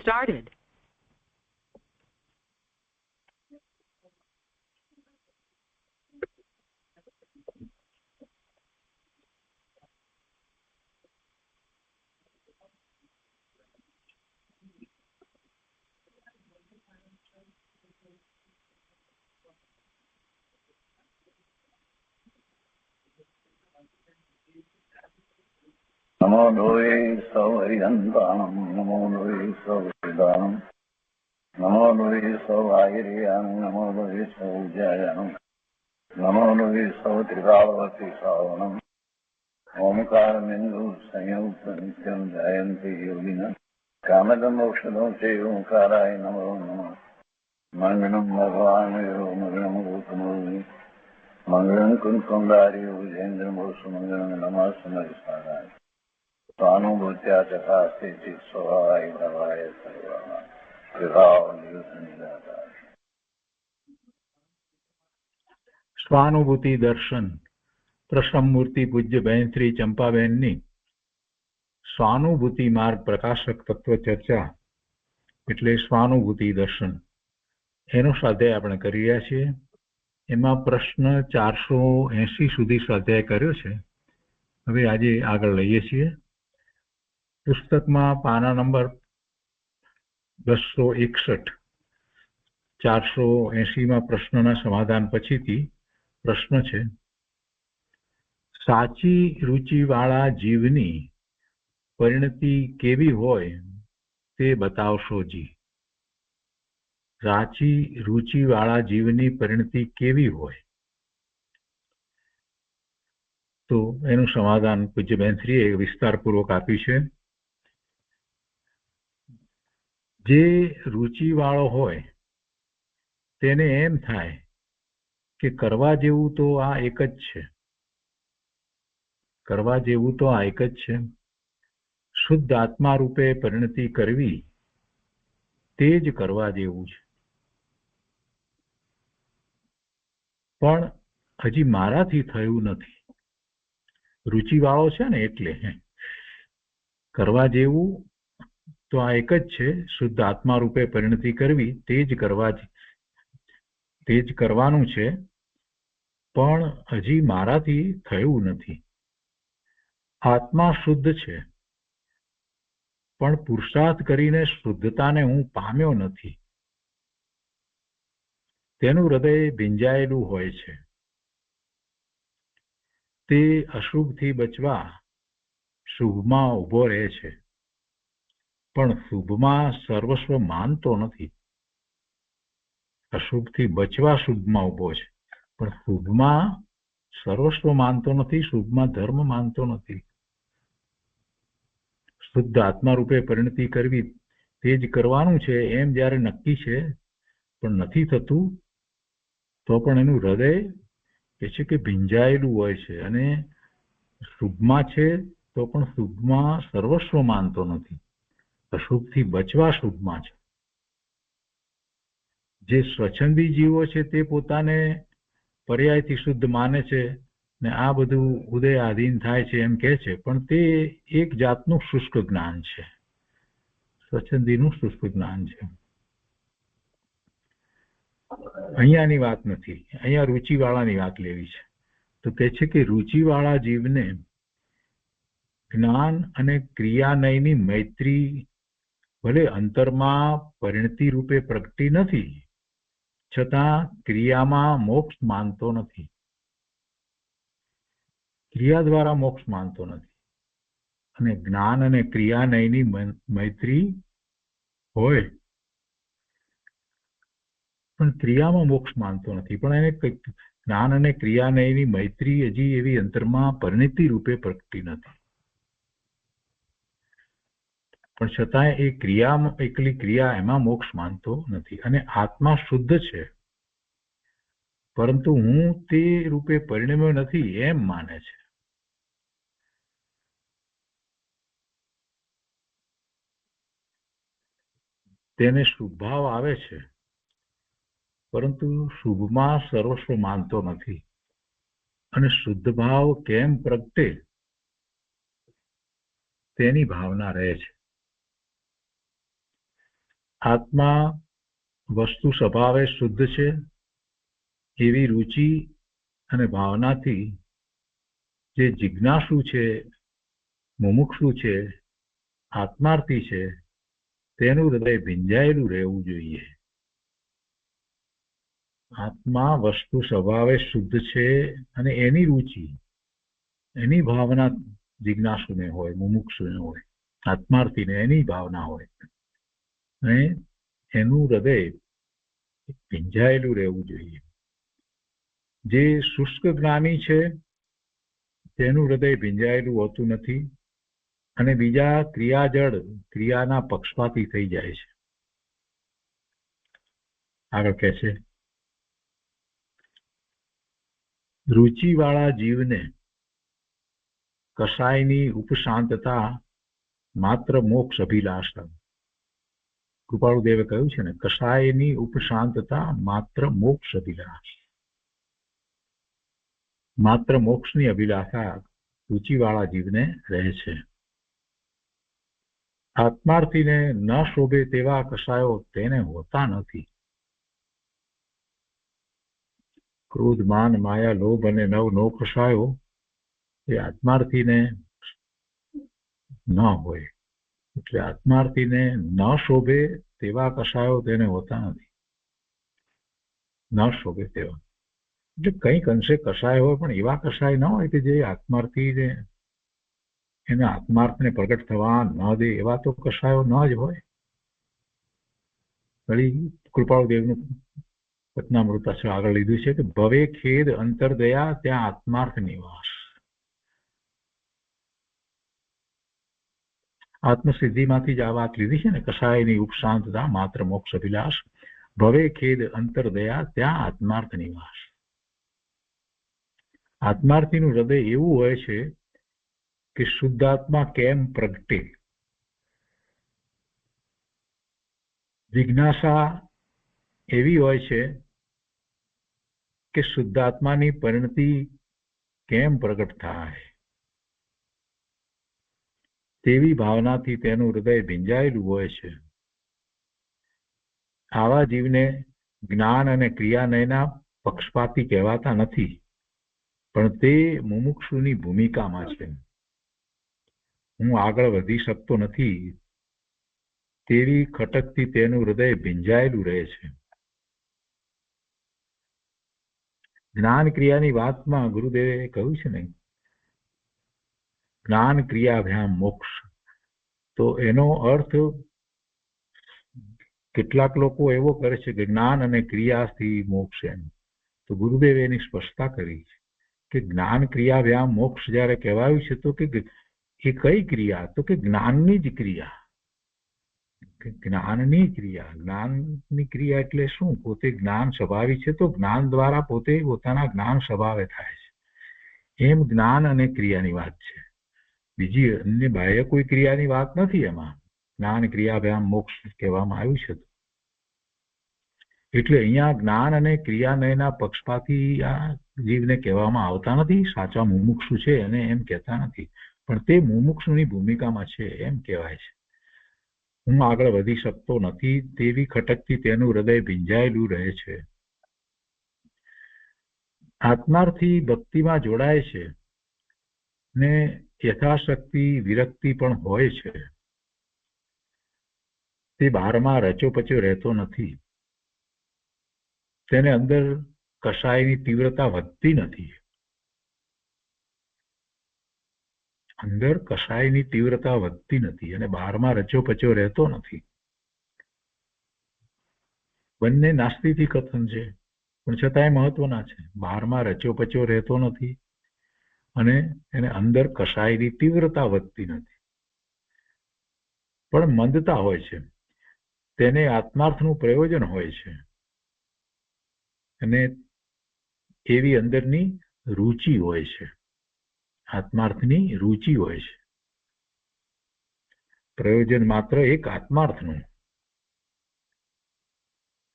started. नमो लोये सौहरिहन्ताणं नमो लोये सौहृदानं नमो लोये सौभागिर्यानं नमो लोये सौज्यायानं नमो लोये सौत्रिकावती सावनं ओंकारमिन्दु संयुक्त नित्यं जयन्ति योगिनः कामदमोक्षदो चैव ओंकाराय नमो नमः मङ्गलं भगवान् मङ्गलं भूतमूर्ति मङ्गलं कुञ्कुण्डारि विजेन्द्रमोसुमङ्गलं नमः समरिसाराय स्वानुभूत्या चकास्ते स्वभावाय भवाय सर्वाः સ્વાનુભૂતિ દર્શન પ્રસમમૂર્તિ પૂજ્ય બહેન શ્રી ચંપાબેનની સ્વાનુભૂતિ માર્ગ પ્રકાશક તત્વ ચર્ચા એટલે સ્વાનુભૂતિ દર્શન એનો સ્વાધ્યાય આપણે કરી રહ્યા છીએ. એમાં પ્રશ્ન 480 સુધી સ્વાધ્યાય કર્યો છે. હવે આજે આગળ લઈએ છીએ. પુસ્તકમાં પાના નંબર 261 480માં પ્રશ્નના સમાધાન પછીથી પ્રશ્ન છે, સાચી રુચિવાળા જીવની પરિણતિ કેવી હોય તે બતાવશો જી. સાચી રુચિવાળા જીવની પરિણતિ કેવી હોય? તો એનું સમાધાન પૂજ્ય બહેનશ્રીએ વિસ્તારપૂર્વક આપ્યું છે. જે રુચિવાળો હોય તેને એમ થાય કે કરવા જેવું તો આ એક જ છે, કરવા જેવું તો આ એક જ છે. શુદ્ધ આત્મા રૂપે પરિણતિ કરવી તે જ કરવા જેવું છે. પણ હજી મારાથી થયું નથી. રુચિવાળો છે ને એટલે કરવા જેવું તો આ એક જ છે, શુદ્ધ આત્મા રૂપે પરિણતિ કરવી તે જ કરવાનું છે, પણ હજી મારાથી થયું નથી. આત્મા શુદ્ધ છે, પણ પુરુષાર્થ કરીને શુદ્ધતાને હું પામ્યો નથી. તેનું હૃદય ભીંજાયેલું હોય છે. તે અશુભથી બચવા શુભમાં ઊભો રહે છે, પણ શુભમાં સર્વસ્વ માનતો નથી. અશુભથી બચવા શુભમાં ઊભો છે, પણ શુભમાં સર્વસ્વ માનતો નથી, શુભમાં ધર્મ માનતો નથી. શુદ્ધ આત્મા રૂપે પરિણતિ કરવી તે જ કરવાનું છે એમ જ્યારે નક્કી છે પણ નથી થતું, તો પણ એનું હૃદય એ છે કે ભીંજાયેલું હોય છે, અને શુભમાં છે તો પણ શુભમાં સર્વસ્વ માનતો નથી. અશુભથી બચવા શુભમાં છે. જે સ્વચ્છંદી જીવો છે તે પોતાને પર્યાયથી શુદ્ધ માને છે ને આ બધું ઉદય આધીન થાય છે એમ કહે છે, પણ તે એક જાતનું શુષ્ક જ્ઞાન છે. સ્વચ્છંદીનું શુષ્ક જ્ઞાન છે. અહીંયાની વાત નથી, અહીંયા રુચિવાળાની વાત લેવી છે. તો કહે છે કે રુચિવાળા જીવને જ્ઞાન અને ક્રિયાનયની મૈત્રી ભલે અંતરમાં પરિણતિ રૂપે પ્રગટી નથી, છતાં ક્રિયામાં મોક્ષ માનતો નથી. ક્રિયા દ્વારા મોક્ષ માનતો નથી. અને જ્ઞાન અને ક્રિયાનયની મૈત્રી હોય પણ ક્રિયામાં મોક્ષ માનતો નથી. પણ એને જ્ઞાન અને ક્રિયાનયની મૈત્રી હજી એવી અંતરમાં પરિણતિ રૂપે પ્રગટી નથી. પણ છતાંય એ ક્રિયામાં એકલી ક્રિયા એમાં મોક્ષ માનતો નથી. અને આત્મા શુદ્ધ છે, પરંતુ હું તે રૂપે પરિણમ્યો નથી એમ માને છે. તેને શુભભાવ આવે છે, પરંતુ શુભમાં સર્વસ્વ માનતો નથી. અને શુદ્ધ ભાવ કેમ પ્રગટે તેની ભાવના રહે છે. આત્મા વસ્તુ સ્વભાવે શુદ્ધ છે એવી રુચિ અને ભાવનાથી જે જિજ્ઞાસુ છે, મુમુક્ષુ છે, આત્માર્થી છે, તેનું હૃદય ભીંજાયેલું રહેવું જોઈએ. આત્મા વસ્તુ સ્વભાવે શુદ્ધ છે અને એની રુચિ, એની ભાવના જિજ્ઞાસુને હોય, મુમુક્ષુને હોય, આત્માર્થીને એની ભાવના હોય અને એનું હૃદય ભીંજાયેલું રહેવું જોઈએ. જે શુષ્ક જ્ઞાની છે તેનું હૃદય ભીંજાયેલું હોતું નથી અને બીજા ક્રિયાજળ, ક્રિયાના પક્ષપાતી થઈ જાય છે. આગળ કહે છે, રુચિવાળા જીવને કસાયની ઉપશાંતતા માત્ર મોક્ષ અભિલાષ. કૃપાળુદેવે કહ્યું છે ને, કસાયની ઉપશાંતતા માત્ર મોક્ષ અભિલાષ. માત્ર મોક્ષની અભિલાષા રુચિવાળા જીવને રહે છે. આત્માર્થીને ન શોભે તેવા કસાયો તેને હોતા નથી. ક્રોધ, માન, માયા, લોભ અને નવ કસાયો એ આત્માર્થીને ન હોય. એટલે આત્માર્થીને ન શોભે તેવા કસાયો તેને હોતા નથી. ન શોભે તેવા એટલે કંઈક અંશે કસાય હોય, પણ એવા કસાય ન હોય કે જે આત્માર્થીને, એના આત્માર્થને પ્રગટ થવા ન દે. એવા તો કસાયો ન જ હોય. વળી કૃપાળુદેવનું વચનામૃત આગળ લીધું છે કે ભવે ખેદ અંતરદયા ત્યાં આત્માર્થ નિવાસ. આત્મસિદ્ધિમાંથી જ આ વાત લીધી છે ને, કસાયની ઉપશાંતતા માત્ર મોક્ષ અભિલાષ, ભવે ખેદ અંતરદયા ત્યાં આત્માર્થ નિવાસ. આત્માર્થીનું હૃદય એવું હોય છે કે શુદ્ધાત્મા કેમ પ્રગટે. જિજ્ઞાસા એવી હોય છે કે શુદ્ધાત્માની પરિણતિ કેમ પ્રગટ થાય, તેવી ભાવનાથી તેનું હૃદય ભીંજાયેલું હોય છે. આવા જીવને જ્ઞાન અને ક્રિયાનયના પક્ષપાતી કહેવાતા નથી, પણ તે મુમુક્ષુની ભૂમિકામાં છે. હું આગળ વધી શકતો નથી તેવી ખટકથી તેનું હૃદય ભીંજાયેલું રહે છે. જ્ઞાન ક્રિયાની વાતમાં ગુરુદેવે કહ્યું છે ને, જ્ઞાન ક્રિયાભ્યામ મોક્ષ. તો એનો અર્થ કેટલાક લોકો એવો કરે છે કે જ્ઞાન અને ક્રિયાથી મોક્ષ. એમ તો ગુરુદેવે એની સ્પષ્ટતા કરી કે જ્ઞાન ક્રિયાભ્યામ મોક્ષ જયારે કહેવાયું છે તો કે એ કઈ ક્રિયા, તો કે જ્ઞાનની જ ક્રિયા. જ્ઞાનની ક્રિયા, જ્ઞાનની ક્રિયા એટલે શું? પોતે જ્ઞાન સ્વભાવી છે તો જ્ઞાન દ્વારા પોતે પોતાના જ્ઞાન સ્વભાવે થાય છે. એમ જ્ઞાન અને ક્રિયાની વાત છે. બીજી અન્ય બાહ્ય કોઈ ક્રિયાની વાત નથી. એમાં જ્ઞાન ક્રિયાભ્યામ મોક્ષ કહેવામાં આવ્યું છે. એટલે અહીંયા જ્ઞાન અને ક્રિયાનયના પક્ષપાતી આ જીવને કહેવામાં આવતા નથી. સાચા મુમુક્ષુ છે એને એમ કહેતા નથી, પણ તે મુમુક્ષુની ભૂમિકામાં છે એમ કહેવાય છે. હું આગળ વધી શકતો નથી તેવી ખટકથી તેનું હૃદય ભીંજાયેલું રહે છે. આત્માર્થી ભક્તિમાં જોડાય છે ને યથાશક્તિ વિરક્તિ પણ હોય છે. તે બહારમાં રચોપચો રહેતો નથી. તેને અંદર કસાયની તીવ્રતા વધતી નથી. અંદર કસાયની તીવ્રતા વધતી નથી અને બહારમાં રચોપચો રહેતો નથી. બંને નાસ્તિથી કથન છે, પણ છતાંય મહત્વના છે. બહારમાં રચોપચો રહેતો નથી અને એને અંદર કસાયની તીવ્રતા વધતી નથી, પણ મંદતા હોય છે. તેને આત્માર્થનું પ્રયોજન હોય છે અને એવી અંદરની રુચિ હોય છે. આત્માર્થની રુચિ હોય છે. પ્રયોજન માત્ર એક આત્માર્થનું.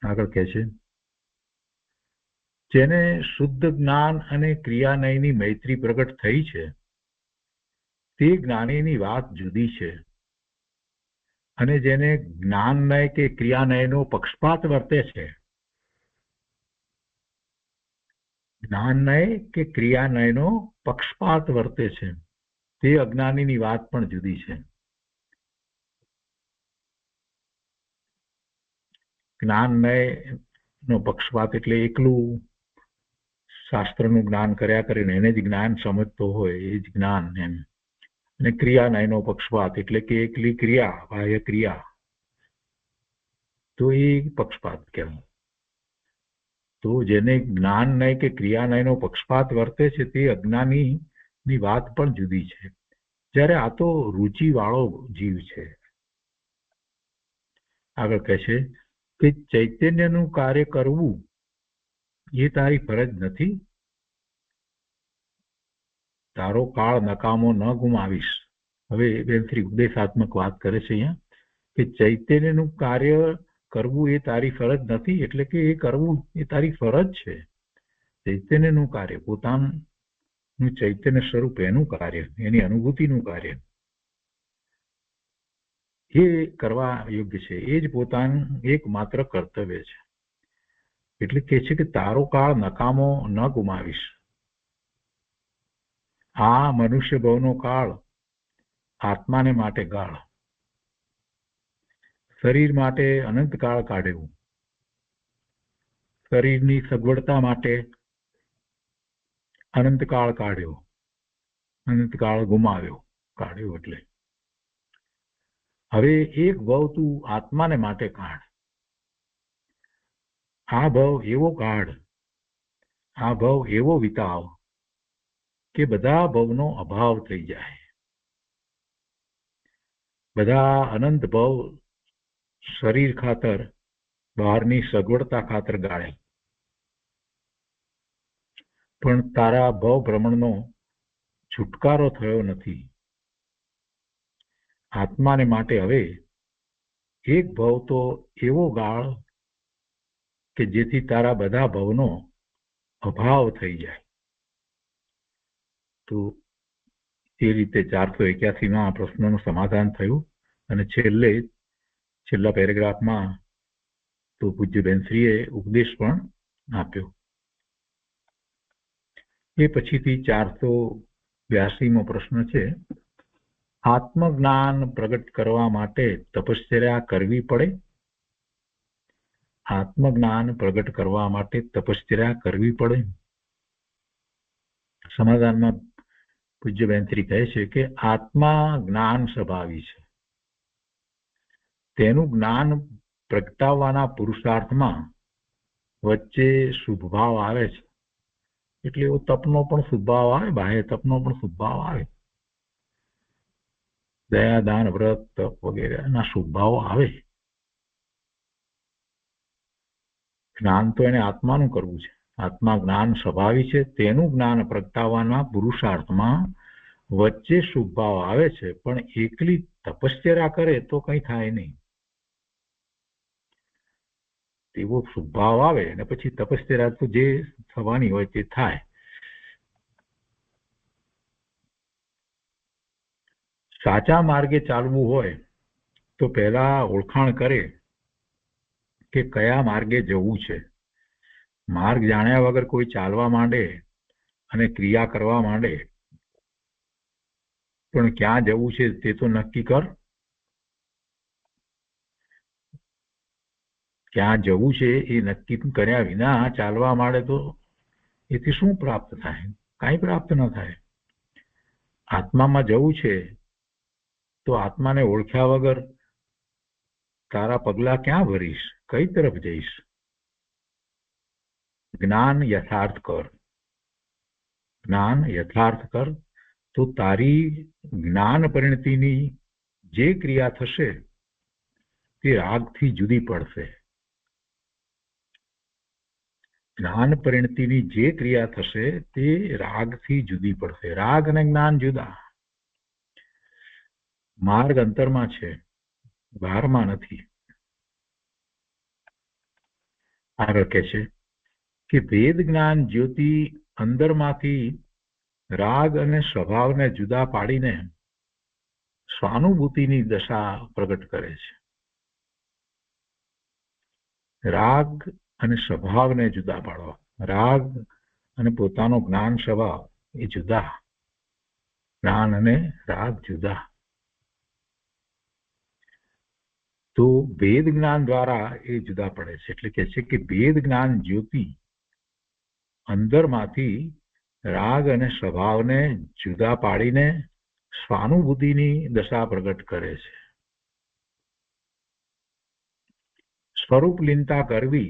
આગળ કહે છે, જેને શુદ્ધ જ્ઞાન અને ક્રિયાનયની મૈત્રી પ્રગટ થઈ છે તે જ્ઞાનીની વાત જુદી છે. અને જેને જ્ઞાનનય કે ક્રિયાનયનો પક્ષપાત વર્તે છે, જ્ઞાનનય કે ક્રિયાનયનો પક્ષપાત વર્તે છે, તે અજ્ઞાનીની વાત પણ જુદી છે. જ્ઞાનનય નો પક્ષપાત એટલે એકલું શાસ્ત્રનું જ્ઞાન કર્યા કરીને એને જ જ્ઞાન સમજતો હોય એ જ જ્ઞાન એમ. અને ક્રિયાનયનો પક્ષપાત એટલે કે એકલી ક્રિયા, બાહ્ય ક્રિયા, તો એ પક્ષપાત કહેવાય. તો જેને જ્ઞાનનય કે ક્રિયાનયનો પક્ષપાત વર્તે છે તે અજ્ઞાનીની વાત પણ જુદી છે. જ્યારે આ તો રુચિ વાળો જીવ છે. આગળ કહે છે કે ચૈતન્યનું કાર્ય કરવું એ તારી ફરજ નથી, તારો કાળ નકામો ન ગુમાવીશ. હવે બેનશ્રી ઉપદેશાત્મક વાત કરે છે અહીંયા કે ચૈતન્યનું કાર્ય કરવું એ તારી ફરજ નથી, એટલે કે એ કરવું એ તારી ફરજ છે. ચૈતન્યનું કાર્ય, પોતાનું ચૈતન્ય સ્વરૂપ એનું કાર્ય, એની અનુભૂતિનું કાર્ય એ કરવા યોગ્ય છે. એ જ પોતાનું એકમાત્ર કર્તવ્ય છે. એટલે કે છે કે તારો કાળ નકામો ન ગુમાવીશ. આ મનુષ્ય ભવનો કાળ આત્માને માટે ગાળ, શરીર માટે અનંત કાળ કાઢ્યું, શરીરની સગવડતા માટે અનંત કાળ કાઢ્યો, અનંત કાળ ગુમાવ્યો, કાઢ્યો. એટલે હવે એક ભવ તું આત્માને માટે કાઢ. આ ભવ એવો કાઢ, આ ભવ એવો વિતાવ કે બધા ભવનો અભાવ થઈ જાય. બધા અનંત ભવ શરીર ખાતર, બહારની સગવડતા ખાતર ગાળ્યા, પણ તારા ભવ ભ્રમણનો છુટકારો થયો નથી. આત્માને માટે હવે એક ભવ તો એવો ગાળ કે જેથી તારા બધા ભવનો અભાવ થઈ જાય. તો એ રીતે 481માં આ પ્રશ્નનું સમાધાન થયું. અને છેલ્લા પેરેગ્રાફમાં તો પૂજ્ય બેનશ્રીએ ઉપદેશ પણ આપ્યો. એ પછીથી 482મો પ્રશ્ન છે, આત્મજ્ઞાન પ્રગટ કરવા માટે તપશ્ચર્યા કરવી પડે? આત્મજ્ઞાન પ્રગટ કરવા માટે તપશ્ચર્યા કરવી પડે? સમાધાનમાં પૂજ્ય બેનશ્રી કહે છે કે આત્મા જ્ઞાન સ્વભાવી છે. તેનું જ્ઞાન પ્રગટાવવાના પુરુષાર્થમાં વચ્ચે શુભભાવ આવે છે. એટલે એવો તપનો પણ શુભભાવ આવે, બાહ્ય તપનો પણ શુભભાવ આવે, દયા, દાન, વ્રત, તપ વગેરેના શુભભાવો આવે. જ્ઞાન તો એને આત્માનું કરવું છે. આત્મા જ્ઞાન સ્વભાવી છે, તેનું જ્ઞાન પ્રગટાવવાના પુરુષાર્થમાં વચ્ચે શુભભાવ આવે છે, પણ એકલી તપશ્ચર્યા કરે તો કંઈ થાય નહીં. એવો શુભભાવ આવે અને પછી તપશ્ચર્યા તો જે થવાની હોય તે થાય. સાચા માર્ગે ચાલવું હોય તો પહેલા ઓળખાણ કરે કે કયા માર્ગે જવું છે. માર્ગ જાણ્યા વગર કોઈ ચાલવા માંડે અને ક્રિયા કરવા માંડે, પણ ક્યાં જવું છે તે તો નક્કી કર. ક્યાં જવું છે એ નક્કી કર્યા વિના ચાલવા માંડે તો એથી શું પ્રાપ્ત થાય? કાંઈ પ્રાપ્ત ન થાય. આત્મામાં જવું છે તો આત્માને ઓળખ્યા વગર તારા પગલા ક્યાં ભરીશ? કઈ તરફ જઈશ? જ્ઞાન યથાર્થ કર. જ્ઞાન યથાર્થ કર તો તારી જ્ઞાન પરિણતિની જે ક્રિયા થશે તે રાગથી જુદી પડશે. જ્ઞાન પરિણતિની જે ક્રિયા થશે તે રાગથી જુદી પડશે. રાગ અને જ્ઞાન જુદા. માર્ગ અંતરમાં છે, બહારમાં નથી. આગળ કહે છે કે વેદ જ્ઞાન જ્યોતિ અંદરમાંથી રાગ અને સ્વભાવને જુદા પાડીને સ્વાનુભૂતિની દશા પ્રગટ કરે છે. રાગ અને સ્વભાવને જુદા પાડવા. રાગ અને પોતાનો જ્ઞાન સ્વભાવ એ જુદા, જ્ઞાન અને રાગ જુદા. તો ભેદ જ્ઞાન દ્વારા એ જુદા પડે છે. એટલે કે છે કે ભેદ જ્ઞાન જ્યોતિ અંદરમાંથી રાગ અને સ્વભાવને જુદા પાડીને સ્વાનુભૂતિની દશા પ્રગટ કરે છે. સ્વરૂપ લીનતા કરવી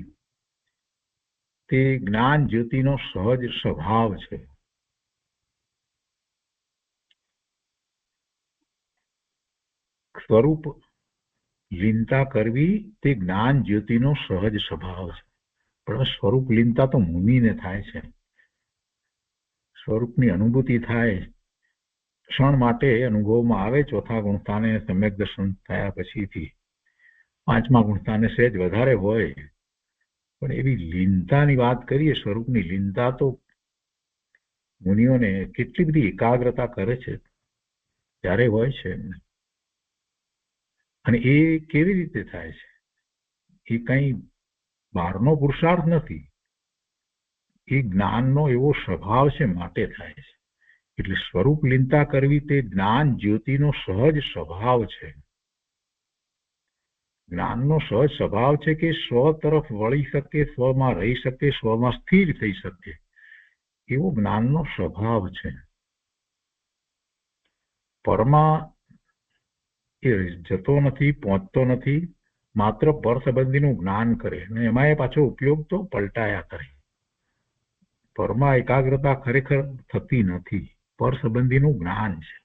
તે જ્ઞાન જ્યોતિનો સહજ સ્વભાવ છે. સ્વરૂપ લીનતા કરવી તે જ્ઞાન જ્યોતિનો સહજ સ્વભાવ છે. પણ સ્વરૂપ લીનતા તો મુનિને થાય છે. સ્વરૂપની અનુભૂતિ થાય, ક્ષણ માટે અનુભવમાં આવે ચોથા ગુણસ્થાને સમ્યક દર્શન થયા પછીથી. પાંચમા ગુણસ્થાને સહેજ વધારે હોય, પણ એવી લીનતાની વાત કરીએ, સ્વરૂપની લીનતા તો મુનિઓને કેટલી બધી એકાગ્રતા કરે છે ત્યારે હોય છે. અને એ કેવી રીતે થાય છે? એ કઈ બહારનો પુરુષાર્થ નથી, એ જ્ઞાનનો એવો સ્વભાવ છે માટે થાય છે. એટલે સ્વરૂપ લીનતા કરવી તે જ્ઞાન જ્યોતિનો સહજ સ્વભાવ છે. જ્ઞાનનો સહજ સ્વભાવ છે કે સ્વ તરફ વળી શકે, સ્વમાં રહી શકે, સ્વમાં સ્થિર થઈ શકે, એવો જ્ઞાનનો સ્વભાવ છે. પરમાં એ જતો નથી, પહોંચતો નથી, માત્ર પર સંબંધીનું જ્ઞાન કરે અને એમાં એ પાછો ઉપયોગ તો પલટાયા કરે. પરમાં એકાગ્રતા ખરેખર થતી નથી, પર સંબંધીનું જ્ઞાન છે.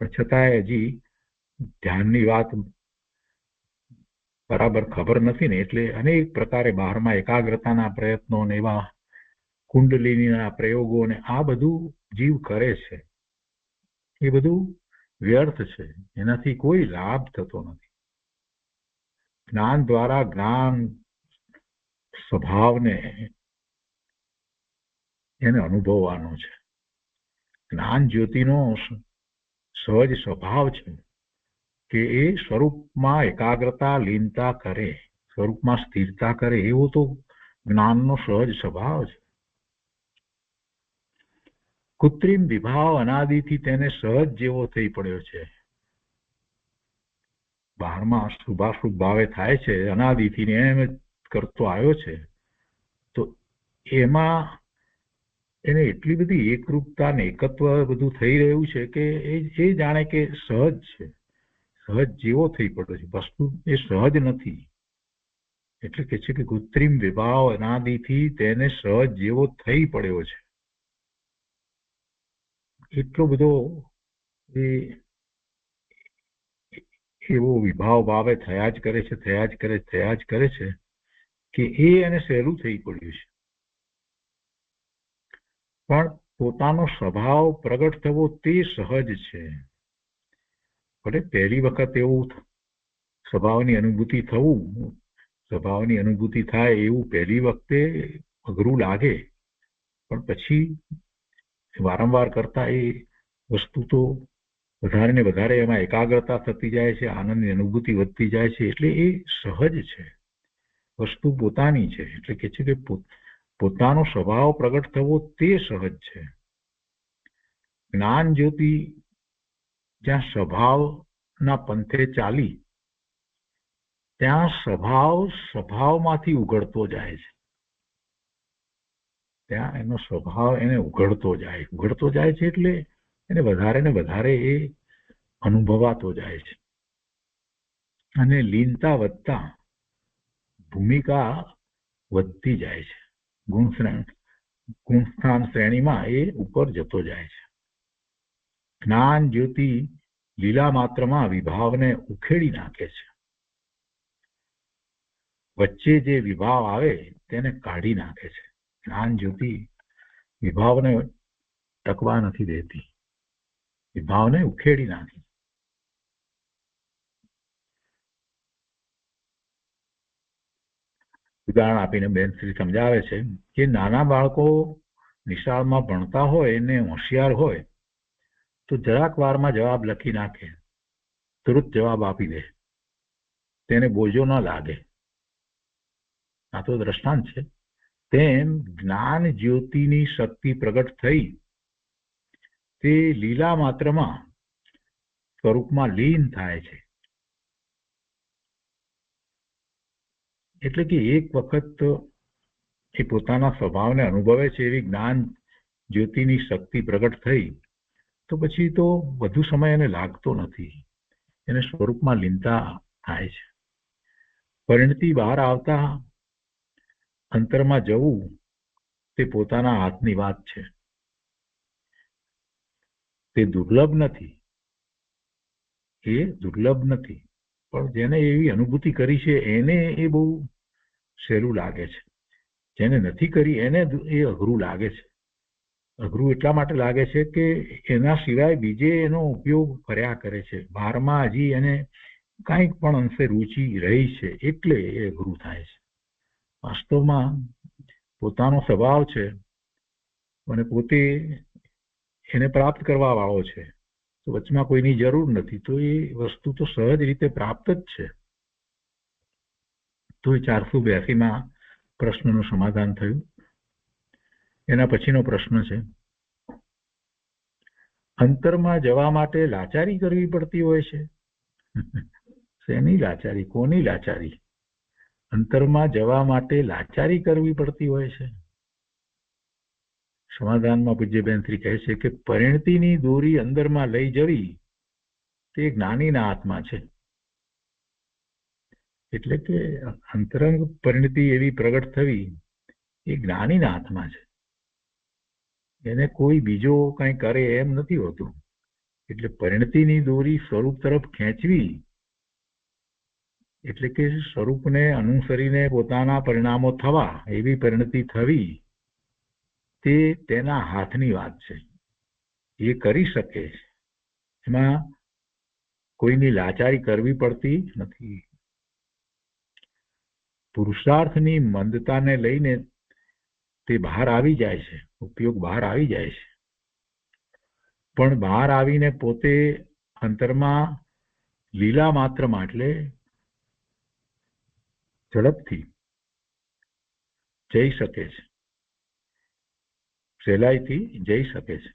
પણ છતાંય હજી ધ્યાનની વાત બરાબર ખબર નથી ને, એટલે અનેક પ્રકારે બહારમાં એકાગ્રતાના પ્રયત્નો ને એવા કુંડલીના પ્રયોગો ને આ બધું જીવ કરે છે. એ બધું વ્યર્થ છે, એનાથી કોઈ લાભ થતો નથી. જ્ઞાન દ્વારા જ્ઞાન સ્વભાવને એને અનુભવવાનો છે. જ્ઞાન જ્યોતિનો સહજ સ્વભાવ છે કે એ સ્વરૂપમાં એકાગ્રતા લીનતા કરે, સ્વરૂપમાં સ્થિરતા કરે, એવો તો જ્ઞાનનો સહજ સ્વભાવ છે. કૃત્રિમ વિભાવ અનાદિથી તેને સહજ જેવો થઈ પડ્યો છે. બહારમાં શુભાશુભ ભાવે થાય છે, અનાદિથી એમ જ કરતો આવ્યો છે. તો એમાં એને એટલી બધી એકરૂપતા ને એકત્વ બધું થઈ રહ્યું છે કે એ જાણે કે સહજ છે, સહજ જેવો થઈ પડ્યો છે. વસ્તુ એ સહજ નથી. એટલે કે છે કે કૃત્રિમ વિભાવ અનાદિથી તેને સહજ જેવો થઈ પડ્યો છે. એટલો બધો એવો વિભાવ ભાવે થયા જ કરે છે, થયા જ કરે છે કે એ એને સહેલું થઈ પડ્યું છે. પણ પોતાનો સ્વભાવ પ્રગટ થવો તે સહજ છે. ભલે પહેલી વખત એવું સ્વભાવની અનુભૂતિ થવું, સ્વભાવની અનુભૂતિ થાય એવું પહેલી વખતે અઘરું લાગે, પણ પછી વારંવાર કરતા એ વસ્તુ તો વધારે ને વધારે એમાં એકાગ્રતા થતી જાય છે, આનંદની અનુભૂતિ વધતી જાય છે. એટલે એ સહજ છે, વસ્તુ પોતાની છે. એટલે કે છે કે પોતાનો સ્વભાવ પ્રગટ થવો તે સહજ છે. જ્ઞાન જ્યોતિ જ્યાં સ્વભાવના પંથે ચાલી, ત્યાં સ્વભાવમાંથી ઉઘડતો જાય છે. ત્યાં એનો સ્વભાવ એને ઉઘડતો જાય છે. એટલે એને વધારે ને વધારે એ અનુભવાતો જાય છે. અને લીનતા વધતા ભૂમિકા વધતી જાય છે. ગુણસ્થાન શ્રેણીમાં એ ઉપર જતો જાય છે. જ્ઞાન જ્યોતિ લીલા માત્રમાં વિભાવને ઉખેડી નાખે છે. વચ્ચે જે વિભાવ આવે તેને કાઢી નાખે છે. જ્ઞાન જ્યોતિ વિભાવને ટકવા નથી દેતી, વિભાવને ઉખેડી નાખી. ઉદાહરણ આપીને બેન શ્રી સમજાવે છે કે નાના બાળકો નિશાળમાં ભણતા હોય ને હોશિયાર હોય તો જરાક વારમાં જવાબ લખી નાખે, તુરંત જવાબ આપી દે, તેને બોજો ન લાગે. આ તો દ્રષ્ટાંત છે. તેમ જ્ઞાન જ્યોતિની શક્તિ પ્રગટ થઈ તે લીલા માત્રમાં સ્વરૂપમાં લીન થાય છે. એટલે કે એક વખત એ પોતાના સ્વભાવને અનુભવે છે એવી જ્ઞાન જ્યોતિની શક્તિ પ્રગટ થઈ તો પછી તો વધુ સમય એને લાગતો નથી, એને સ્વરૂપમાં લીનતા થાય છે. પરિણતિ બહાર આવતા અંતરમાં જવું તે પોતાના હાથની વાત છે. તે દુર્લભ નથી, એ દુર્લભ નથી, પણ જેને એવી અનુભૂતિ કરી છે એને એ બહુ સહેલું લાગે છે. જેને નથી કરી એને એ અઘરું લાગે છે. અઘરું એટલા માટે લાગે છે કે એના સિવાય બીજે એનો ઉપયોગ કર્યા કરે છે. બહારમાં હજી એને કાંઈક પણ અંશે રુચિ રહી છે એટલે એ અઘરું થાય છે. વાસ્તવમાં પોતાનો સ્વભાવ છે અને પોતે એને પ્રાપ્ત કરવા વાળો છે, તો વચમાં કોઈની જરૂર નથી, તો એ વસ્તુ તો સહજ રીતે પ્રાપ્ત જ છે. તો એ 482માં પ્રશ્નનું સમાધાન થયું. એના પછીનો પ્રશ્ન છે, અંતરમાં જવા માટે લાચારી કરવી પડતી હોય છે. શેની લાચારી, કોની લાચારી? અંતરમાં જવા માટે લાચારી કરવી પડતી હોય છે. સમાધાનમાં પૂજ્યબેન શ્રી કહે છે કે પરિણતિની દોરી અંદરમાં લઈ જવી તે જ્ઞાનીના હાથમાં છે. એટલે કે અંતરંગ પરિણતિ એવી પ્રગટ થવી એ જ્ઞાનીના હાથમાં છે. એને કોઈ બીજો કંઈ કરે એમ નથી હોતું. એટલે પરિણતિની દોરી સ્વરૂપ તરફ ખેંચવી એટલે કે સ્વરૂપને અનુસરીને પોતાના પરિણામો થવા એવી પરિણતિ થવી તે તેના હાથની વાત છે. એ કરી શકે, એમાં કોઈની લાચારી કરવી પડતી નથી. પુરુષાર્થની મંદતાને લઈને તે બહાર આવી જાય છે, ઉપયોગ બહાર આવી જાય છે, પણ બહાર આવીને પોતે અંતરમાં લીલા માત્રમાં એટલે ઝડપથી જઈ શકે છે, સહેલાઈથી જઈ શકે છે.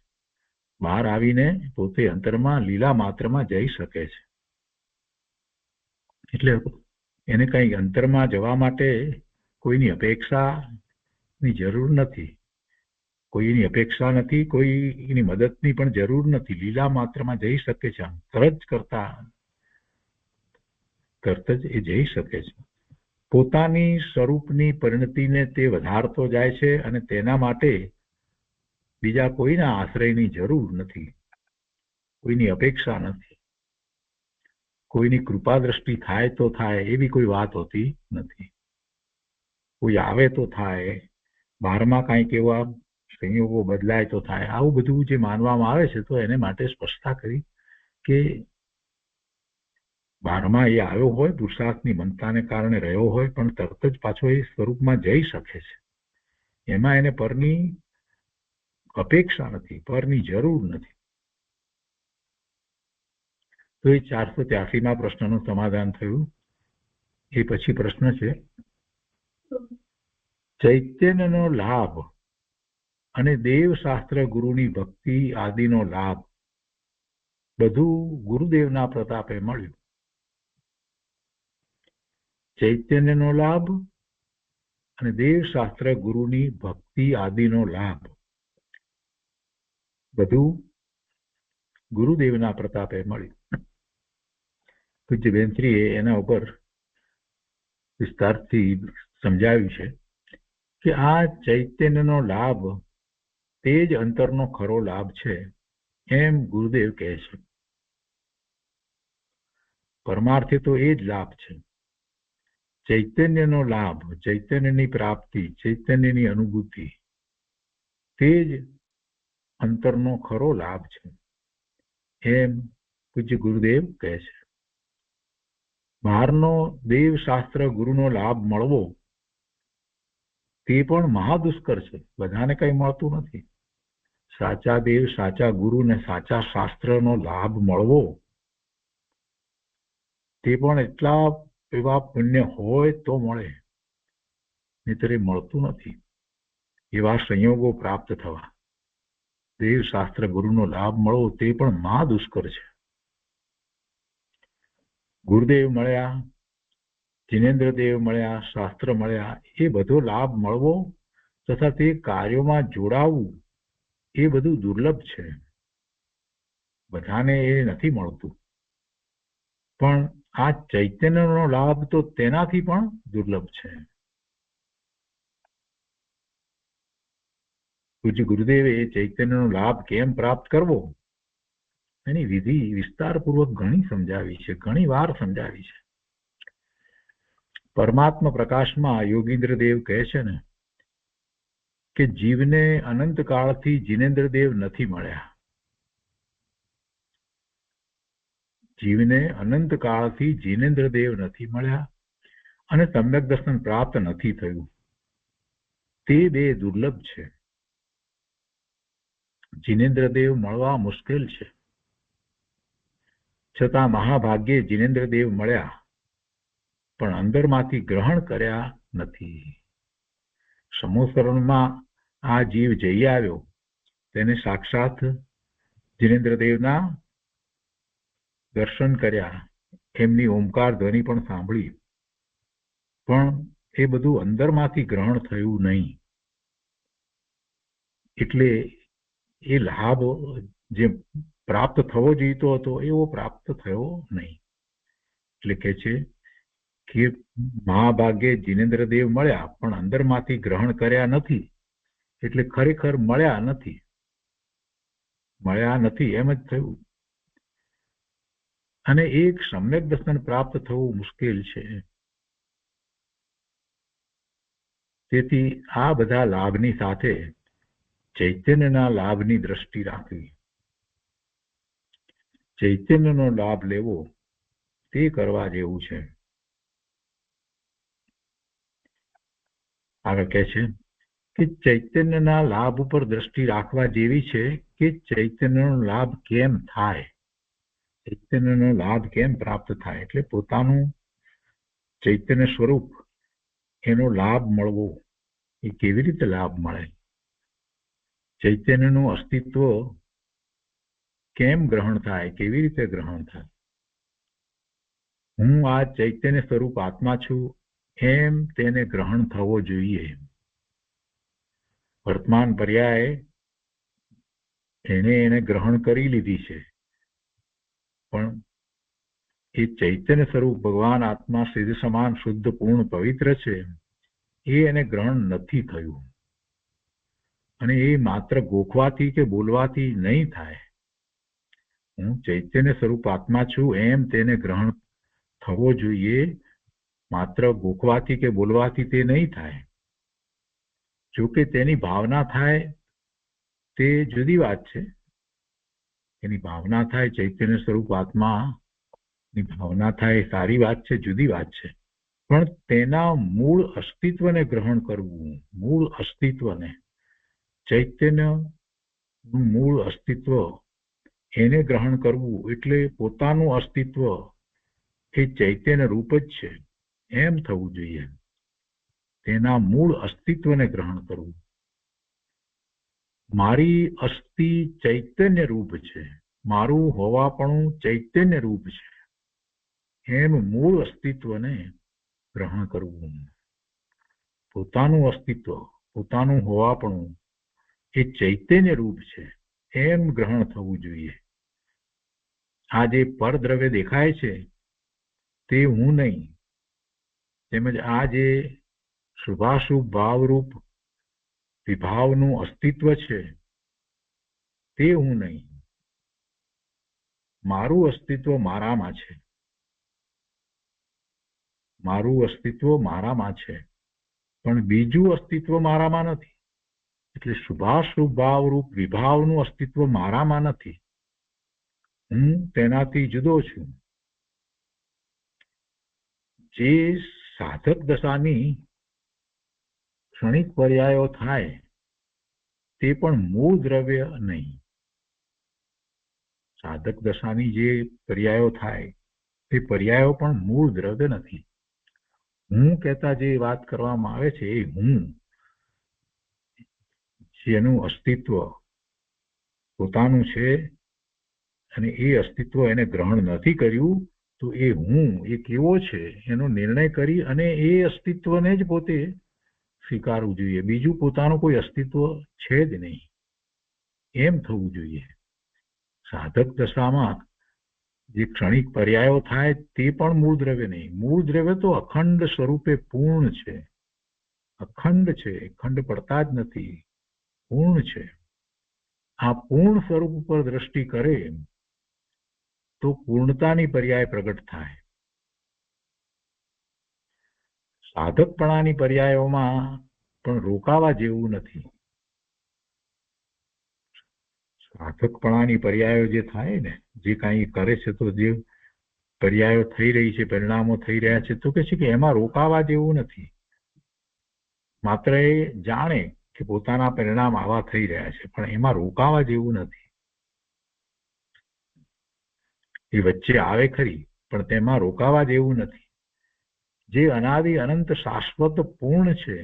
બહાર આવીને પોતે અંતરમાં લીલા માત્રમાં જઈ શકે છે. એટલે એને કઈ અંતરમાં જવા માટે કોઈની અપેક્ષાની જરૂર નથી, કોઈની અપેક્ષા નથી, કોઈની મદદની પણ જરૂર નથી. લીલા માત્રમાં જઈ શકે છે. તરત જ એ જઈ શકે છે. પોતાની સ્વરૂપની પરિણતિને તે વધારતો જાય છે અને તેના માટે બીજા કોઈના આશ્રયની જરૂર નથી, કોઈની અપેક્ષા નથી. કોઈની કૃપા દ્રષ્ટિ થાય તો થાય એવી કોઈ વાત હોતી નથી. કોઈ આવે તો થાય, બહારમાં કાંઈક એવા સંયોગો બદલાય તો થાય, આવું બધું જે માનવામાં આવે છે તો એને માટે સ્પષ્ટતા કરી કે બહારમાં એ આવ્યો હોય, પુરુષાર્થની મનતાને કારણે રહ્યો હોય, પણ તરત જ પાછો એ સ્વરૂપમાં જઈ શકે છે. એમાં એને પરની અપેક્ષા નથી, પરની જરૂર નથી. તો એ 483માં પ્રશ્નનું સમાધાન થયું. એ પછી પ્રશ્ન છે, ચૈતન્યનો લાભ અને દેવશાસ્ત્ર ગુરુની ભક્તિ આદિનો લાભ બધું ગુરુદેવના પ્રતાપે મળ્યું. ચૈતન્યનો લાભ અને દેવશાસ્ત્ર ગુરુની ભક્તિ આદિનો લાભ બધું ગુરુદેવના પ્રતાપે મળ્યું. પૂજ્ય બેનશ્રીએ એના ઉપર વિસ્તારથી સમજાવ્યું છે કે આ ચૈતન્યનો લાભ તે જ અંતરનો ખરો લાભ છે એમ ગુરુદેવ કહે છે. પરમાર્થે તો એ જ લાભ છે. ચૈતન્યનો લાભ, ચૈતન્યની પ્રાપ્તિ, ચૈતન્યની અનુભૂતિ તે જ અંતરનો ખરો લાભ છે એમ પૂજ્ય ગુરુદેવ કહે છે. બહારનો દેવશાસ્ત્ર ગુરુનો લાભ મળવો તે પણ મહાદુષ્કર છે. બધાને કઈ મળતું નથી. સાચા દેવ, સાચા ગુરુ ને સાચા શાસ્ત્રનો લાભ મળવો તે પણ એટલા એવા પુણ્ય હોય તો મળે, નહીંતર એ મળતું નથી. એવા સંયોગો પ્રાપ્ત થવા, દેવ શાસ્ત્ર ગુરુનો લાભ મળવો તે પણ મહા દુષ્કર છે. ગુરુદેવ મળ્યા, જિનેન્દ્રદેવ મળ્યા, શાસ્ત્ર મળ્યા, એ બધો લાભ મળવો તથા તે કાર્યોમાં જોડાવવું એ બધું દુર્લભ છે. બધાને એ નથી મળતું. પણ આ ચૈતન્યનો લાભ તો તેનાથી પણ દુર્લભ છે. પૂજ્ય ગુરુદેવે ચૈતન્યનો લાભ કેમ પ્રાપ્ત કરવો એની વિધિ વિસ્તારપૂર્વક ઘણી સમજાવી છે, ઘણી વાર સમજાવી છે. પરમાત્મા પ્રકાશમાં યોગીન્દ્રદેવ કહે છે ને કે જીવને અનંત કાળથી જિનેન્દ્રદેવ નથી મળ્યા. જીવને અનંત કાળથી જિનેન્દ્રદેવ નથી મળ્યા અને સમ્યક દર્શન પ્રાપ્ત નથી થયું. તે બે દુર્લભ છે. જિનેન્દ્રદેવ મળવા મુશ્કેલ છે, છતાં મહાભાગ્યે જિનેન્દ્રદેવ મળ્યા પણ અંદરમાંથી ગ્રહણ કર્યા નથી. સમોસરણમાં આ જીવ જઈ આવ્યો, તેને સાક્ષાત જિનેન્દ્રદેવના દર્શન કર્યા, એમની ઓમકાર ધ્વનિ પણ સાંભળી, પણ એ બધું અંદરમાંથી ગ્રહણ થયું નહીં. એટલે એ લાભ જે પ્રાપ્ત થવો જોઈતો હતો એવો પ્રાપ્ત થયો નહીં. એટલે કે છે કે મહાભાગ્યે જિનેન્દ્રદેવ મળ્યા પણ અંદરમાંથી ગ્રહણ કર્યા નથી. એટલે ખરેખર મળ્યા નથી એમ જ થયું. અને એક સમ્યક દર્શન પ્રાપ્ત થવું મુશ્કેલ છે. તેથી આ બધા લાભની સાથે ચૈતન્યના લાભની દ્રષ્ટિ રાખવી, ચૈતન્યનો લાભ લેવો તે કરવા જેવું છે. આગળ કહે છે કે ચૈતન્યના લાભ ઉપર દ્રષ્ટિ રાખવા જેવી છે કે ચૈતન્યનો લાભ કેમ થાય, ચૈતન્યનો લાભ કેમ પ્રાપ્ત થાય. એટલે પોતાનું ચૈતન્ય સ્વરૂપ એનો લાભ મળવો, એ કેવી રીતે લાભ મળે, ચૈતન્યનું અસ્તિત્વ કેમ ગ્રહણ થાય, કેવી રીતે ગ્રહણ થાય. હું આ ચૈતન્ય સ્વરૂપ આત્મા છું એમ તેને ગ્રહણ થવો જોઈએ. વર્તમાન પર્યાય એને ગ્રહણ કરી લીધી છે, પણ એ ચૈતન્ય સ્વરૂપ ભગવાન આત્મા સિદ્ધ સમાન શુદ્ધ પૂર્ણ પવિત્ર છે એ એને ગ્રહણ નથી થયું. અને એ માત્ર ગોખવાથી કે બોલવાથી નહીં થાય. હું ચૈતન્ય સ્વરૂપ આત્મા છું એમ તેને ગ્રહણ થવો જોઈએ, માત્ર ગોખવાથી કે બોલવાથી તે નહીં થાય. જો કે તેની ભાવના થાય તે જુદી વાત છે. એની ભાવના થાય, ચૈતન્ય સ્વરૂપ આત્માની ભાવના થાય, સારી વાત છે, જુદી વાત છે. પણ તેના મૂળ અસ્તિત્વને ગ્રહણ કરવું, મૂળ અસ્તિત્વને, ચૈતન્યનું મૂળ અસ્તિત્વ એને ગ્રહણ કરવું એટલે પોતાનું અસ્તિત્વ એ ચૈતન્ય રૂપ જ છે એમ થવું જોઈએ. તેના મૂળ અસ્તિત્વને ગ્રહણ કરવું. મારી અસ્થિ ચૈતન્ય રૂપ છે, મારું હોવાપણું ચૈતન્ય રૂપ છે એમ મૂળ અસ્તિત્વને ગ્રહણ કરવું. પોતાનું અસ્તિત્વ, પોતાનું હોવાપણું એ ચૈતન્ય રૂપ છે એમ ગ્રહણ થવું જોઈએ. આ જે પરદ્રવ્ય દેખાય છે તે હું નહીં, તેમજ આ જે શુભાશુભ ભાવરૂપ વિભાવનું અસ્તિત્વ છે તે હું નહીં. મારું અસ્તિત્વ મારામાં છે, મારું અસ્તિત્વ મારામાં છે, પણ બીજું અસ્તિત્વ મારામાં નથી. એટલે શુભાશુભ ભાવરૂપ વિભાવનું અસ્તિત્વ મારામાં નથી. હું તેનાથી જુદો છું. જે સાધક દશાની ક્ષણિક પર્યાયો થાય તે પણ મૂળ દ્રવ્ય નહીં. સાધક દશાની જે પર્યાયો થાય એ પર્યાયો પણ મૂળ દ્રવ્ય નથી. હું કહેતા જે વાત કરવામાં આવે છે એ હું, જેનું અસ્તિત્વ પોતાનું છે અને એ અસ્તિત્વ એને ગ્રહણ નથી કર્યું, તો એ હું એ કેવો છે એનો નિર્ણય કરી અને એ અસ્તિત્વને જ પોતે સ્વીકારવું જોઈએ. બીજું પોતાનું કોઈ અસ્તિત્વ છે જ નહીં એમ થવું જોઈએ. સાધક દશામાં જે ક્ષણિક પર્યાયો થાય તે પણ મૂળ દ્રવ્ય નહીં. મૂળ દ્રવ્ય તો અખંડ સ્વરૂપે પૂર્ણ છે, અખંડ છે, ખંડ પડતા જ નથી, પૂર્ણ છે. આ પૂર્ણ સ્વરૂપ ઉપર દ્રષ્ટિ કરે તો પૂર્ણતાની પર્યાય પ્રગટ થાય. સાધકપણાની પર્યાયોમાં પણ રોકાવા જેવું નથી. સાધકપણાની પર્યાયો જે થાય ને, જે કાંઈ કરે છે તો જે પર્યાયો થઈ રહી છે, પરિણામો થઈ રહ્યા છે, તો કે છે કે એમાં રોકાવા જેવું નથી. માત્ર એ જાણે કે પોતાના પરિણામ આવા થઈ રહ્યા છે, પણ એમાં રોકાવા જેવું નથી. એ વચ્ચે આવે ખરી, પણ તેમાં રોકાવા જેવું નથી. જે અનાદિ અનંત શાશ્વત પૂર્ણ છે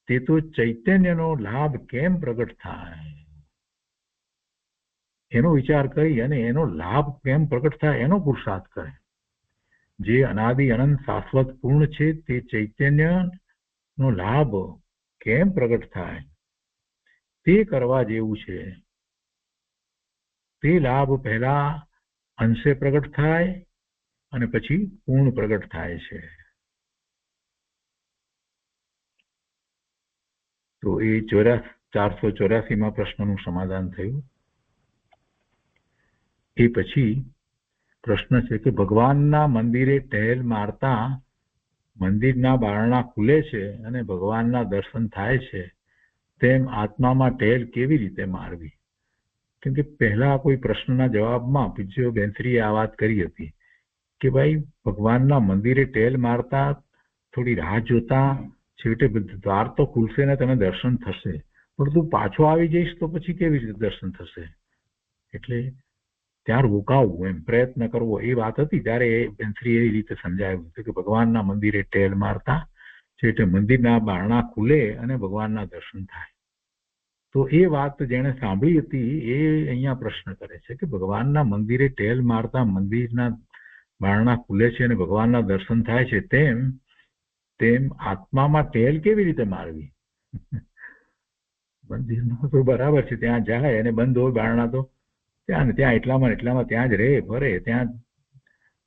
તે તો ચૈતન્યનો લાભ કેમ પ્રગટ થાય એનો વિચાર કરી અને એનો લાભ કેમ પ્રગટ થાય એનો પુરુષાર્થ કરે. જે અનાદિ અનંત શાશ્વત પૂર્ણ છે તે ચૈતન્યનો લાભ કેમ પ્રગટ થાય તે કરવા જેવું છે. તે લાભ પહેલા અંશે પ્રગટ થાય અને પછી પૂર્ણ પ્રગટ થાય છે. તો એ 484માં પ્રશ્નનું સમાધાન થયું. એ પછી પ્રશ્ન છે કે ભગવાનના મંદિરે ટહેલ મારતા મંદિરના બારણા ખુલે છે અને ભગવાનના દર્શન થાય છે, તેમ આત્મામાં ટહેલ કેવી રીતે મારવી? કેમ કે પહેલા કોઈ પ્રશ્નના જવાબમાં પૂજ્ય બેન્સરીએ આ વાત કરી હતી કે ભાઈ ભગવાનના મંદિરે ટહેલ મારતા થોડી રાહ જોતા છેવટે દ્વાર તો ખુલશે ને તને દર્શન થશે, પણ તું પાછો આવી જઈશ તો પછી કેવી રીતે દર્શન થશે? એટલે ત્યાં રોકાવું, એમ પ્રયત્ન કરવો, એ વાત હતી. ત્યારે બેન્સરીએ એ રીતે સમજાવ્યું હતું કે ભગવાનના મંદિરે ટહેલ મારતા છેવટે મંદિરના બારણા ખુલે અને ભગવાનના દર્શન થાય. તો એ વાત જેણે સાંભળી હતી એ અહીંયા પ્રશ્ન કરે છે કે ભગવાનના મંદિરે ટહેલ મારતા મંદિરના બારણા ખુલે છે અને ભગવાનના દર્શન થાય છે, તેમ આત્મામાં ટહેલ કેવી રીતે મારવી? મંદિરમાં તો બરાબર છે, ત્યાં જાય અને બંધ હોય બારણા તો ત્યાં ને ત્યાં એટલામાં ત્યાં જ રહે, ફરે, ત્યાં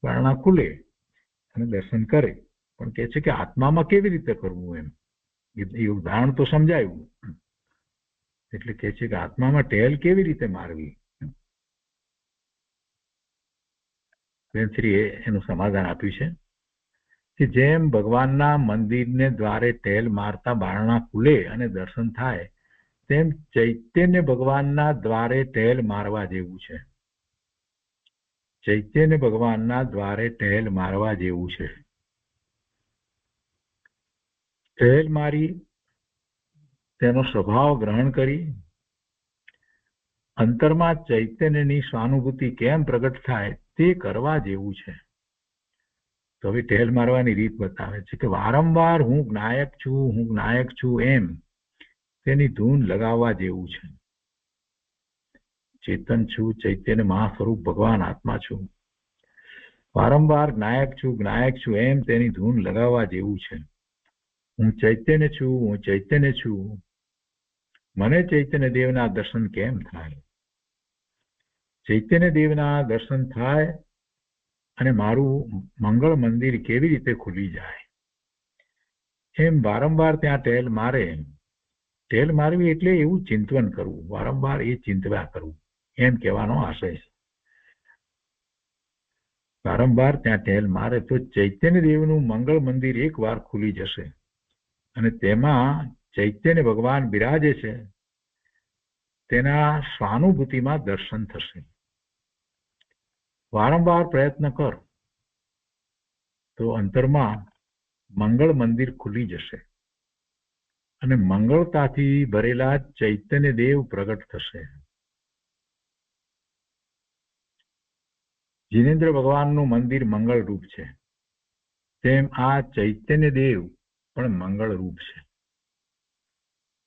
બારણા ખુલે અને દર્શન કરે. પણ કે છે કે આત્મામાં કેવી રીતે કરવું એમ એ ઉદાહરણ તો સમજાયું. એટલે કે છે કે આત્મામાં ટહેલ કેવી રીતે મારવી? બેન્સરીએ એનું સમાધાન આપ્યું છે કે જેમ ભગવાનના મંદિરને દ્વારે ટહેલ મારતા બારણા ખુલે અને દર્શન થાય, તેમ ચૈતન્ય ભગવાનના દ્વારે ટહેલ મારવા જેવું છે. ચૈતન્ય ભગવાનના દ્વારે ટહેલ મારવા જેવું છે. ટહેલ મારી તેનો સ્વભાવ ગ્રહણ કરી અંતરમાં ચૈતન્યની સ્વાનુભૂતિ કેમ પ્રગટ થાય તે કરવા જેવું છે. તો હવે ટહેલ મારવાની રીત બતાવે છે કે વારંવાર હું જ્ઞાયક છું એમ તેની ધૂન લગાવવા જેવું છે. ચેતન છું, ચૈતન્ય મહાસ્વરૂપ ભગવાન આત્મા છું, વારંવાર જ્ઞાયક છું એમ તેની ધૂન લગાવવા જેવું છે. હું ચૈતન્ય છું, મને ચૈતન્ય દેવના દર્શન કેમ થાય? ચૈતન્ય દેવના દર્શન થાય અને મારું મંગળ મંદિર કેવી રીતે ખુલી જાય? એમ વારંવાર ત્યાં ટહેલ મારે. ટહેલ મારવી એટલે એવું ચિંતન કરવું, વારંવાર એ ચિંતવા કરવું, એમ કહેવાનો આશય છે. વારંવાર ત્યાં ટહેલ મારે તો ચૈતન્ય દેવનું મંગળ મંદિર એકવાર ખુલી જશે અને તેમાં ચૈતન્ય ભગવાન બિરાજે છે તેના સ્વાનુભૂતિમાં દર્શન થશે. વારંવાર પ્રયત્ન કર તો અંતરમાં મંગળ મંદિર ખુલી જશે અને મંગળતાથી ભરેલા ચૈતન્ય દેવ પ્રગટ થશે. જીનેન્દ્ર ભગવાનનું મંદિર મંગળ રૂપ છે, તેમ આ ચૈતન્ય દેવ પણ મંગળ રૂપ છે.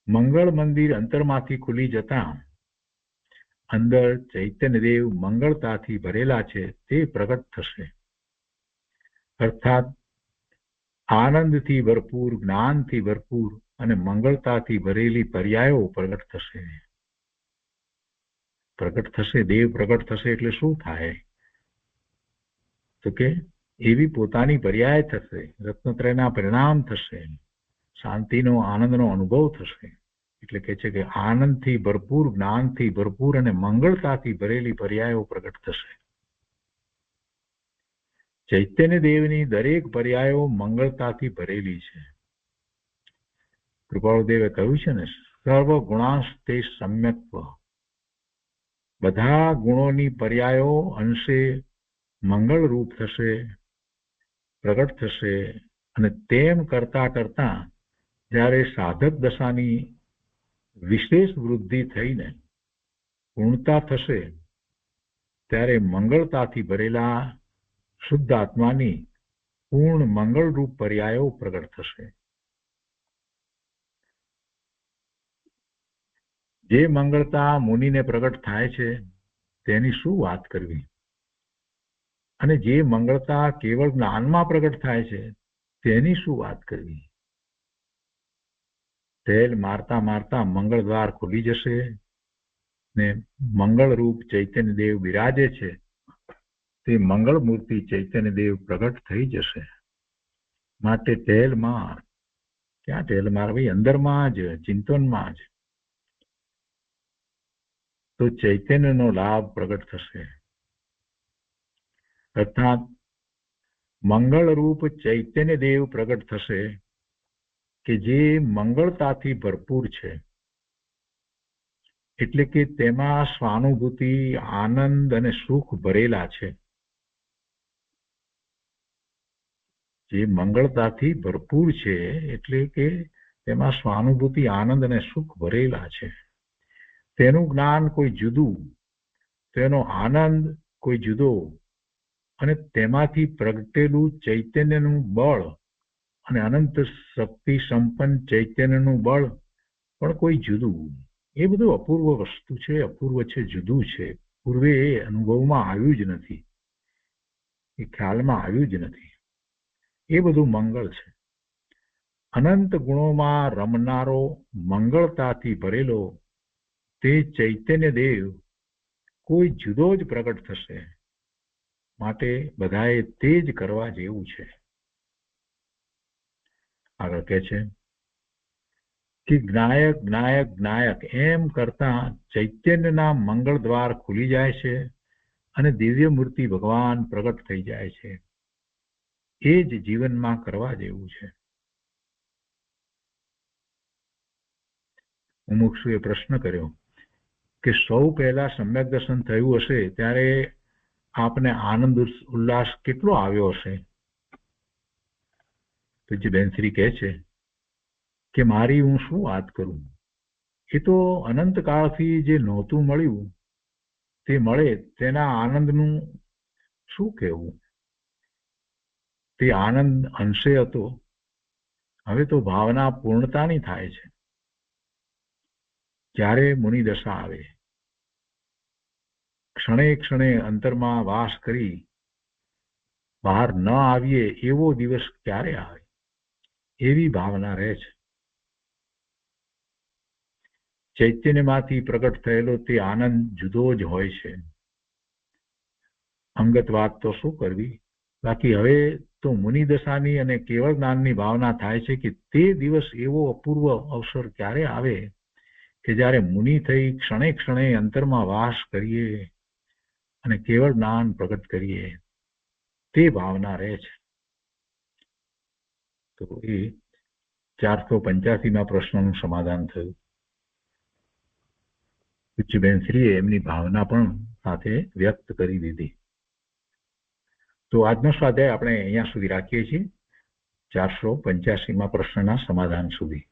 મંગળ મંદિર અંતરમાંથી ખુલી જતા અંદર ચૈતન્ય દેવ મંગળતાથી ભરેલા છે તે પ્રગટ થશે. અર્થાત આનંદથી ભરપૂર, જ્ઞાનથી ભરપૂર અને મંગળતાથી ભરેલી પર્યાયો પ્રગટ થશે. પ્રગટ થશે, દેવ પ્રગટ થશે એટલે શું થાય? તો કે એવી પોતાની પર્યાય થશે, રત્નત્રયના પરિણામ થશે, શાંતિનો આનંદનો અનુભવ થશે. એટલે કે છે કે આનંદથી ભરપૂર, જ્ઞાનથી ભરપૂર અને મંગળતાથી ભરેલી પર્યાયો પ્રગટ થશે. ચૈતન્ય દેવની દરેક પર્યાયો મંગળતાથી ભરેલી છે. કૃપાળુદેવે કહ્યું છે ને, સર્વ ગુણાંસ્તે સમ્યક્ત્વ. બધા ગુણોની પર્યાયો અંશે મંગળ રૂપ થશે, પ્રગટ થશે. અને તેમ કરતા કરતા જ્યારે સાધક દશાની વિશેષ વૃદ્ધિ થઈને પૂર્ણતા થશે ત્યારે મંગળતાથી ભરેલા શુદ્ધ આત્માની પૂર્ણ મંગળરૂપ પર્યાયો પ્રગટ થશે. જે મંગળતા મુનિને પ્રગટ થાય છે તેની શું વાત કરવી, અને જે મંગળતા કેવળ જ્ઞાનમાં પ્રગટ થાય છે તેની શું વાત કરવી. તેલ મારતા મારતા મંગળ દ્વાર ખુલી જશે ને મંગળરૂપ ચૈતન્ય દેવ બિરાજે છે તે મંગળ મૂર્તિ ચૈતન્ય દેવ પ્રગટ થઈ જશે. માટે તેલ માર. ક્યાં તેલ માર? ભાઈ અંદરમાં જ, ચિંતનમાં જ. તો ચૈતન્યનો લાભ પ્રગટ થશે. અર્થાત મંગળરૂપ ચૈતન્ય દેવ પ્રગટ થશે કે જે મંગળતાથી ભરપૂર છે. એટલે કે તેમાં સ્વાનુભૂતિ, આનંદ અને સુખ ભરેલા છે. જે મંગળતાથી ભરપૂર છે એટલે કે તેમાં સ્વાનુભૂતિ, આનંદ અને સુખ ભરેલા છે. તેનું જ્ઞાન કોઈ જુદું, તેનો આનંદ કોઈ જુદો, અને તેમાંથી પ્રગટેલું ચૈતન્યનું બળ અને અનંત શક્તિ સંપન્ન ચૈતન્યનું બળ પણ કોઈ જુદું. એ બધું અપૂર્વ વસ્તુ છે, અપૂર્વ છે, જુદું છે. પૂર્વે એ અનુભવમાં આવ્યું જ નથી, એ ખ્યાલમાં આવ્યું જ નથી. એ બધું મંગળ છે. અનંત ગુણોમાં રમનારો, મંગળતાથી ભરેલો તે ચૈતન્ય દેવ કોઈ જુદો જ પ્રગટ થશે. માટે બધાએ તે જ કરવા જેવું છે. આગળ કહે છે કે જ્ઞાયક જ્ઞાયક જ્ઞાયક એમ કરતા ચૈતન્યના મંગળ દ્વાર ખુલી જાય છે અને દિવ્ય મૂર્તિ ભગવાન પ્રગટ થઈ જાય છે. એ જ જીવનમાં કરવા જેવું છે. મુમુક્ષુએ પ્રશ્ન કર્યો કે સૌ પહેલા સમ્યક દર્શન થયું હશે ત્યારે આપને આનંદ ઉલ્લાસ કેટલો આવ્યો હશે? તો જે બેનશ્રી કહે છે કે મારી હું શું વાત કરું, એ તો અનંત કાળથી જે નહોતું મળ્યું તે મળે તેના આનંદનું શું કહેવું. તે આનંદ અંશે હતો, હવે તો ભાવના પૂર્ણતાની થાય છે. જ્યારે મુનિ દશા આવે, ક્ષણે ક્ષણે અંતરમાં વાસ કરી બહાર ન આવીએ એવો દિવસ ક્યારે આવે, એવી ભાવના રહે છે. ચૈતન્યમાંથી પ્રગટ થયેલો તે આનંદ જુદો જ હોય છે. અંગત વાત તો શું કરવી, બાકી હવે તો મુનિ દશાની અને કેવળ જ્ઞાનની ભાવના થાય છે કે તે દિવસ એવો અપૂર્વ અવસર ક્યારે આવે કે જ્યારે મુનિ થઈ ક્ષણે ક્ષણે અંતરમાં વાસ કરીએ અને કેવળ જ્ઞાન પ્રગટ કરીએ, તે ભાવના રહે છે. તો એ 485માં પ્રશ્નનું સમાધાન થયું. ઉચ્ચબેનશ્રીએ એમની ભાવના પણ સાથે વ્યક્ત કરી દીધી. તો આજનો સ્વાધ્યાય આપણે અહીંયા સુધી રાખીએ છીએ, 485માં પ્રશ્નના સમાધાન સુધી.